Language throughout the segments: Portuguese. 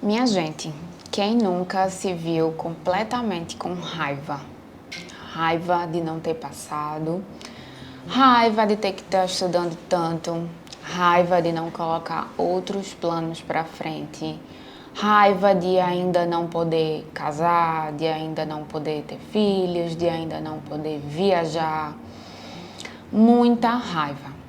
Minha gente, quem nunca se viu completamente com raiva? Raiva de não ter passado, raiva de ter que estar estudando tanto, raiva de não colocar outros planos para frente, raiva de ainda não poder casar, de ainda não poder ter filhos, de ainda não poder viajar. Muita raiva.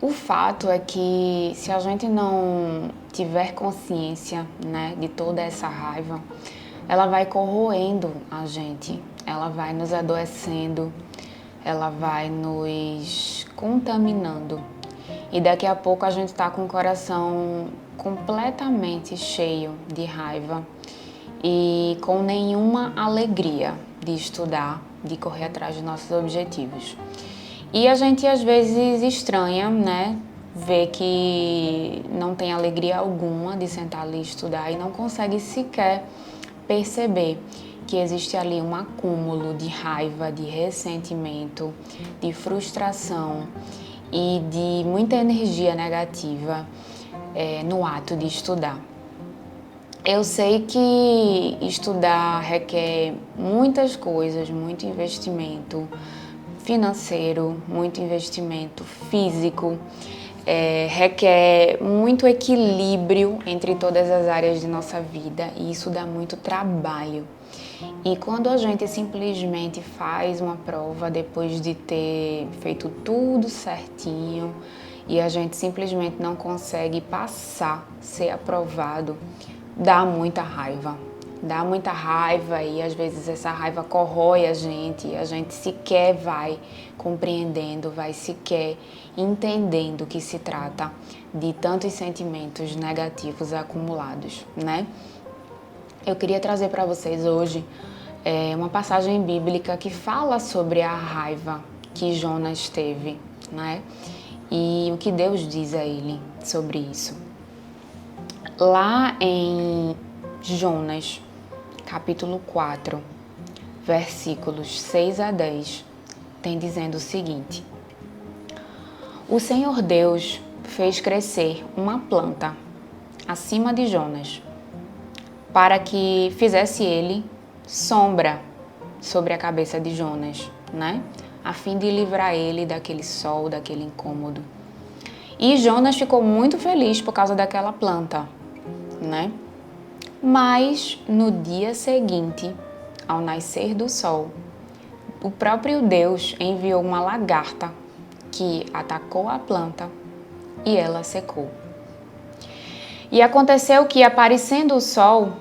O fato é que se a gente não tiver consciência, né, de toda essa raiva, ela vai corroendo a gente, ela vai nos adoecendo, ela vai nos contaminando. E daqui a pouco a gente está com o coração completamente cheio de raiva e com nenhuma alegria de estudar, de correr atrás dos nossos objetivos. E a gente às vezes estranha, né? Ver que não tem alegria alguma de sentar ali e estudar e não consegue sequer perceber que existe ali um acúmulo de raiva, de ressentimento, de frustração e de muita energia negativa no ato de estudar. Eu sei que estudar requer muitas coisas, muito investimento financeiro, muito investimento físico, requer muito equilíbrio entre todas as áreas de nossa vida e isso dá muito trabalho. E quando a gente simplesmente faz uma prova depois de ter feito tudo certinho e a gente simplesmente não consegue passar, ser aprovado, dá muita raiva. Dá muita raiva e às vezes essa raiva corrói a gente sequer vai compreendendo, vai sequer entendendo que se trata de tantos sentimentos negativos acumulados, né? Eu queria trazer para vocês hoje uma passagem bíblica que fala sobre a raiva que Jonas teve, né? E o que Deus diz a ele sobre isso. Lá em Jonas, capítulo 4, versículos 6 a 10, tem dizendo o seguinte: O Senhor Deus fez crescer uma planta acima de Jonas, para que fizesse ele sombra sobre a cabeça de Jonas, né? A fim de livrar ele daquele sol, daquele incômodo. E Jonas ficou muito feliz por causa daquela planta, né? Mas no dia seguinte, ao nascer do sol, o próprio Deus enviou uma lagarta que atacou a planta e ela secou. E aconteceu que, aparecendo o sol,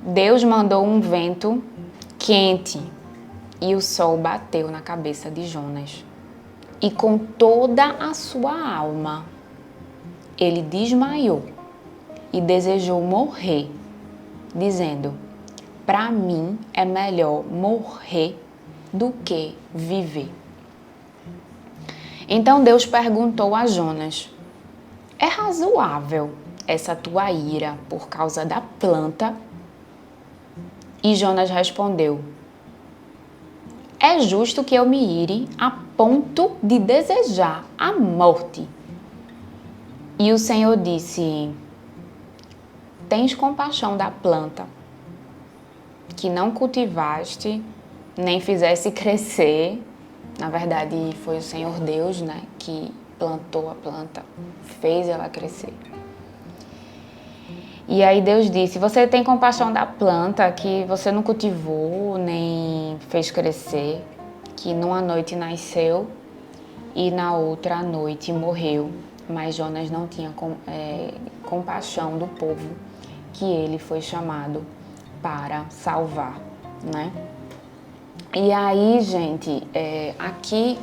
Deus mandou um vento quente e o sol bateu na cabeça de Jonas. E com toda a sua alma, ele desmaiou e desejou morrer, dizendo: para mim é melhor morrer do que viver. Então Deus perguntou a Jonas: é razoável essa tua ira por causa da planta? E Jonas respondeu: é justo que eu me ire a ponto de desejar a morte. E o Senhor disse: tens compaixão da planta, que não cultivaste, nem fizesse crescer. Na verdade, foi o Senhor Deus, né, que plantou a planta, fez ela crescer. E aí Deus disse: você tem compaixão da planta que você não cultivou, nem fez crescer, que numa noite nasceu e na outra noite morreu. Mas Jonas não tinha compaixão do povo que ele foi chamado para salvar, né? E aí, gente, aqui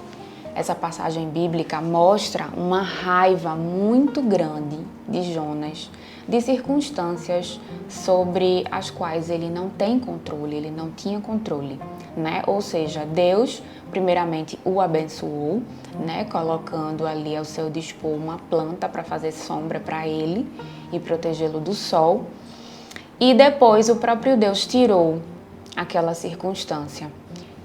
essa passagem bíblica mostra uma raiva muito grande de Jonas, de circunstâncias sobre as quais ele não tem controle, ele não tinha controle, né? Ou seja, Deus primeiramente o abençoou, né? Colocando ali ao seu dispor uma planta para fazer sombra para ele e protegê-lo do sol. E depois o próprio Deus tirou aquela circunstância.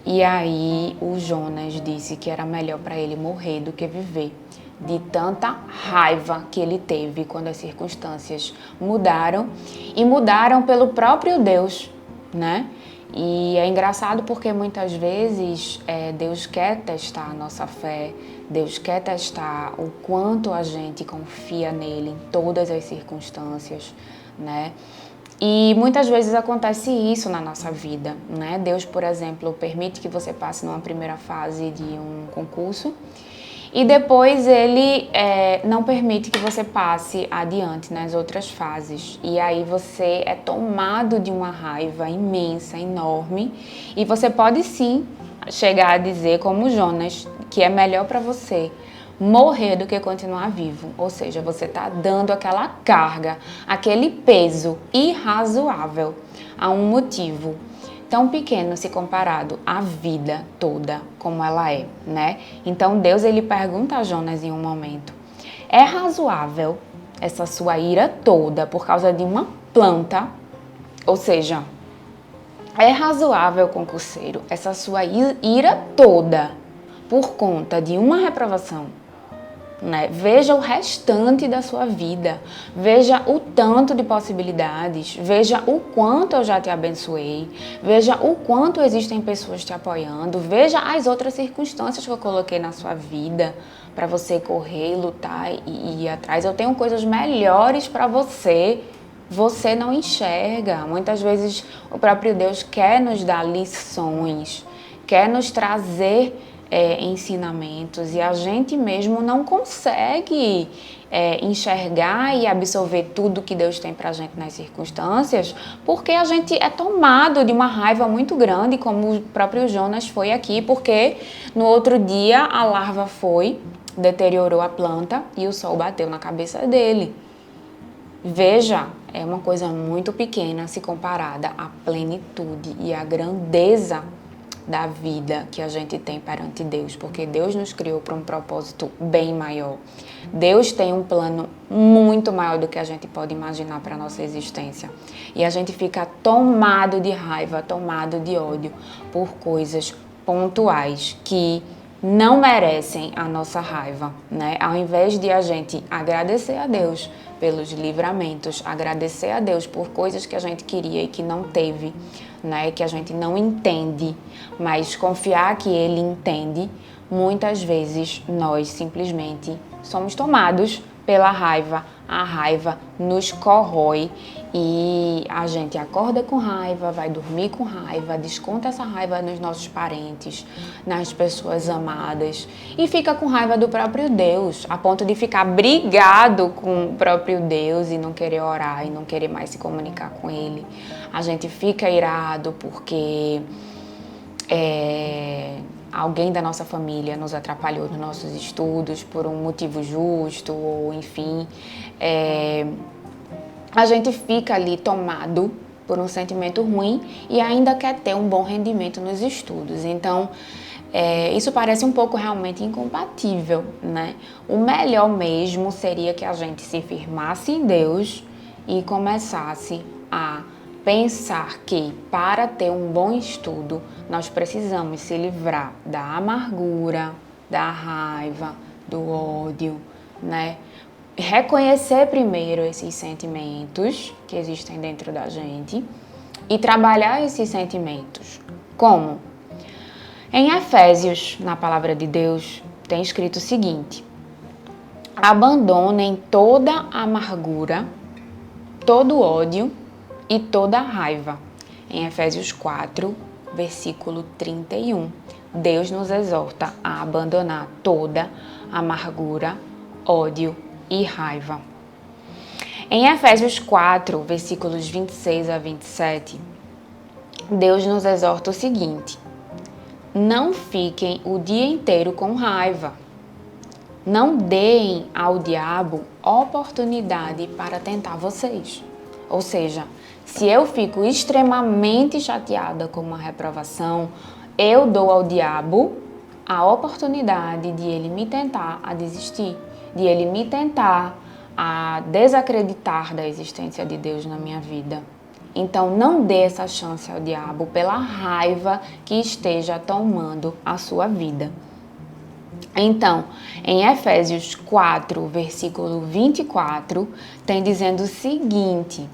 E aí o Jonas disse que era melhor para ele morrer do que viver, de tanta raiva que ele teve quando as circunstâncias mudaram e mudaram pelo próprio Deus, né? E é engraçado porque muitas vezes Deus quer testar a nossa fé, Deus quer testar o quanto a gente confia nele em todas as circunstâncias, né? E muitas vezes acontece isso na nossa vida, né? Deus, por exemplo, permite que você passe numa primeira fase de um concurso e depois ele não permite que você passe adiante nas outras fases. E aí você é tomado de uma raiva imensa, enorme, e você pode sim chegar a dizer, como Jonas, que é melhor para você morrer do que continuar vivo. Ou seja, você está dando aquela carga, aquele peso irrazoável a um motivo tão pequeno se comparado à vida toda como ela é, né? Então Deus, ele pergunta a Jonas em um momento: é razoável essa sua ira toda por causa de uma planta? Ou seja, é razoável, concurseiro, essa sua ira toda por conta de uma reprovação? Né? Veja o restante da sua vida, veja o tanto de possibilidades, veja o quanto eu já te abençoei, veja o quanto existem pessoas te apoiando, veja as outras circunstâncias que eu coloquei na sua vida para você correr, lutar e ir atrás. Eu tenho coisas melhores para você. Você não enxerga. Muitas vezes o próprio Deus quer nos dar lições, quer nos trazer ensinamentos, e a gente mesmo não consegue enxergar e absorver tudo que Deus tem pra gente nas circunstâncias, porque a gente é tomado de uma raiva muito grande, como o próprio Jonas foi aqui, porque no outro dia a larva foi, deteriorou a planta e o sol bateu na cabeça dele. Veja, é uma coisa muito pequena se comparada à plenitude e à grandeza da vida que a gente tem perante Deus, porque Deus nos criou para um propósito bem maior. Deus tem um plano muito maior do que a gente pode imaginar para a nossa existência. E a gente fica tomado de raiva, tomado de ódio por coisas pontuais que não merecem a nossa raiva, né? Ao invés de a gente agradecer a Deus pelos livramentos, agradecer a Deus por coisas que a gente queria e que não teve, né? Que a gente não entende, mas confiar que Ele entende, muitas vezes nós simplesmente somos tomados pela raiva. A raiva nos corrói e a gente acorda com raiva, vai dormir com raiva, desconta essa raiva nos nossos parentes, nas pessoas amadas e fica com raiva do próprio Deus, a ponto de ficar brigado com o próprio Deus e não querer orar e não querer mais se comunicar com Ele. A gente fica irado porque alguém da nossa família nos atrapalhou nos nossos estudos por um motivo justo, ou enfim, a gente fica ali tomado por um sentimento ruim e ainda quer ter um bom rendimento nos estudos. Então, isso parece um pouco realmente incompatível, né? O melhor mesmo seria que a gente se firmasse em Deus e começasse a pensar que para ter um bom estudo, nós precisamos se livrar da amargura, da raiva, do ódio, né? Reconhecer primeiro esses sentimentos que existem dentro da gente e trabalhar esses sentimentos. Como? Em Efésios, na palavra de Deus, tem escrito o seguinte: abandonem toda amargura, todo ódio e toda raiva. Em Efésios 4, versículo 31, Deus nos exorta a abandonar toda amargura, ódio e raiva. Em Efésios 4, versículos 26 a 27, Deus nos exorta o seguinte: não fiquem o dia inteiro com raiva. Não deem ao diabo oportunidade para tentar vocês. Ou seja, se eu fico extremamente chateada com uma reprovação, eu dou ao diabo a oportunidade de ele me tentar a desistir, de ele me tentar a desacreditar da existência de Deus na minha vida. Então, não dê essa chance ao diabo pela raiva que esteja tomando a sua vida. Então, em Efésios 4, versículo 24, tem dizendo o seguinte: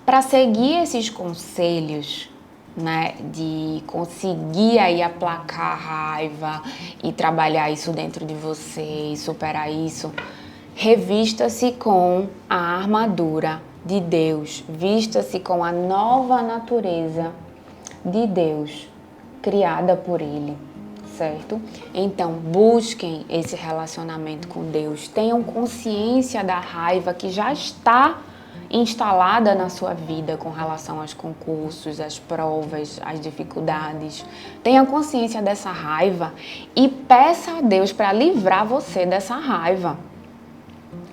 para seguir esses conselhos, né, de conseguir aí aplacar a raiva e trabalhar isso dentro de você e superar isso, revista-se com a armadura de Deus, vista-se com a nova natureza de Deus, criada por Ele, certo? Então, busquem esse relacionamento com Deus, tenham consciência da raiva que já está instalada na sua vida com relação aos concursos, às provas, às dificuldades. Tenha consciência dessa raiva e peça a Deus para livrar você dessa raiva.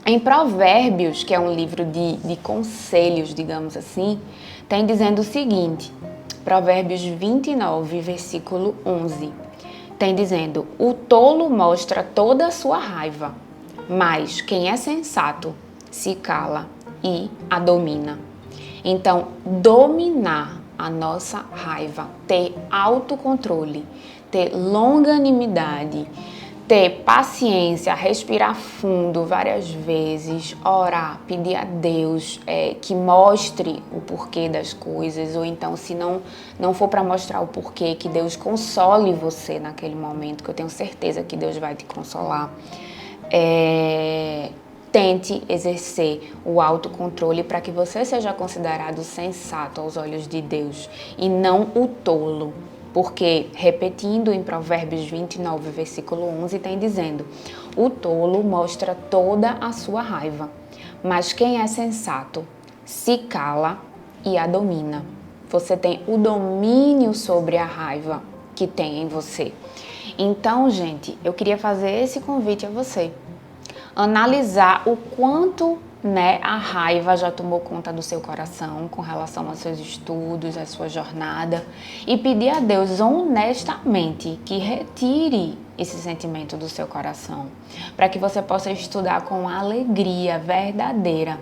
Em Provérbios, que é um livro de conselhos, digamos assim, tem dizendo o seguinte, Provérbios 29, versículo 11, tem dizendo: o tolo mostra toda a sua raiva, mas quem é sensato se cala e a domina. Então, dominar a nossa raiva, ter autocontrole, ter longanimidade, ter paciência, respirar fundo várias vezes, orar, pedir a Deus que mostre o porquê das coisas, ou então, se não for para mostrar o porquê, que Deus console você naquele momento, que eu tenho certeza que Deus vai te consolar. Tente exercer o autocontrole para que você seja considerado sensato aos olhos de Deus e não o tolo. Porque, repetindo em Provérbios 29, versículo 11, tem dizendo: o tolo mostra toda a sua raiva, mas quem é sensato se cala e a domina. Você tem o domínio sobre a raiva que tem em você. Então, gente, eu queria fazer esse convite a você. Analisar o quanto, né, a raiva já tomou conta do seu coração com relação aos seus estudos, à sua jornada, e pedir a Deus honestamente que retire esse sentimento do seu coração, para que você possa estudar com alegria verdadeira,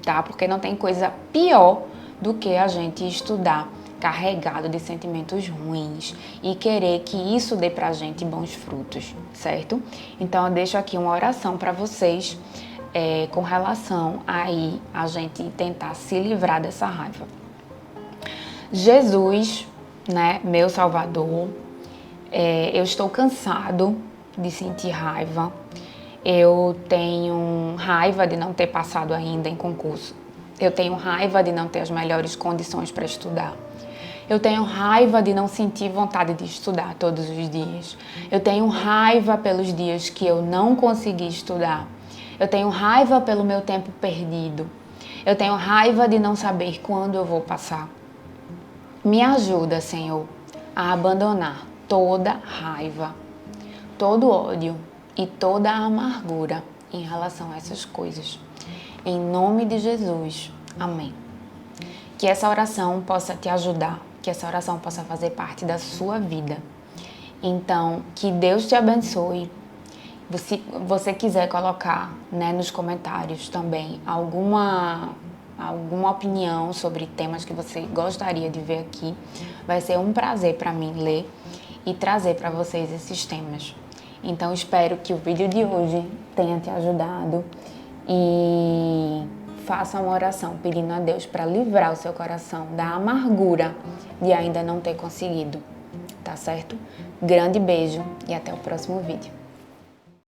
tá? Porque não tem coisa pior do que a gente estudar carregado de sentimentos ruins e querer que isso dê pra gente bons frutos, certo? Então eu deixo aqui uma oração para vocês com relação aí a gente tentar se livrar dessa raiva. Jesus, né, meu Salvador, eu estou cansado de sentir raiva. Eu tenho raiva de não ter passado ainda em concurso. Eu tenho raiva de não ter as melhores condições para estudar. Eu tenho raiva de não sentir vontade de estudar todos os dias. Eu tenho raiva pelos dias que eu não consegui estudar. Eu tenho raiva pelo meu tempo perdido. Eu tenho raiva de não saber quando eu vou passar. Me ajuda, Senhor, a abandonar toda raiva, todo ódio e toda a amargura em relação a essas coisas. Em nome de Jesus. Amém. Que essa oração possa te ajudar, que essa oração possa fazer parte da sua vida. Então, que Deus te abençoe. Se você quiser colocar, né, nos comentários também alguma opinião sobre temas que você gostaria de ver aqui, vai ser um prazer para mim ler e trazer para vocês esses temas. Então, espero que o vídeo de hoje tenha te ajudado e faça uma oração pedindo a Deus para livrar o seu coração da amargura de ainda não ter conseguido, tá certo? Grande beijo e até o próximo vídeo.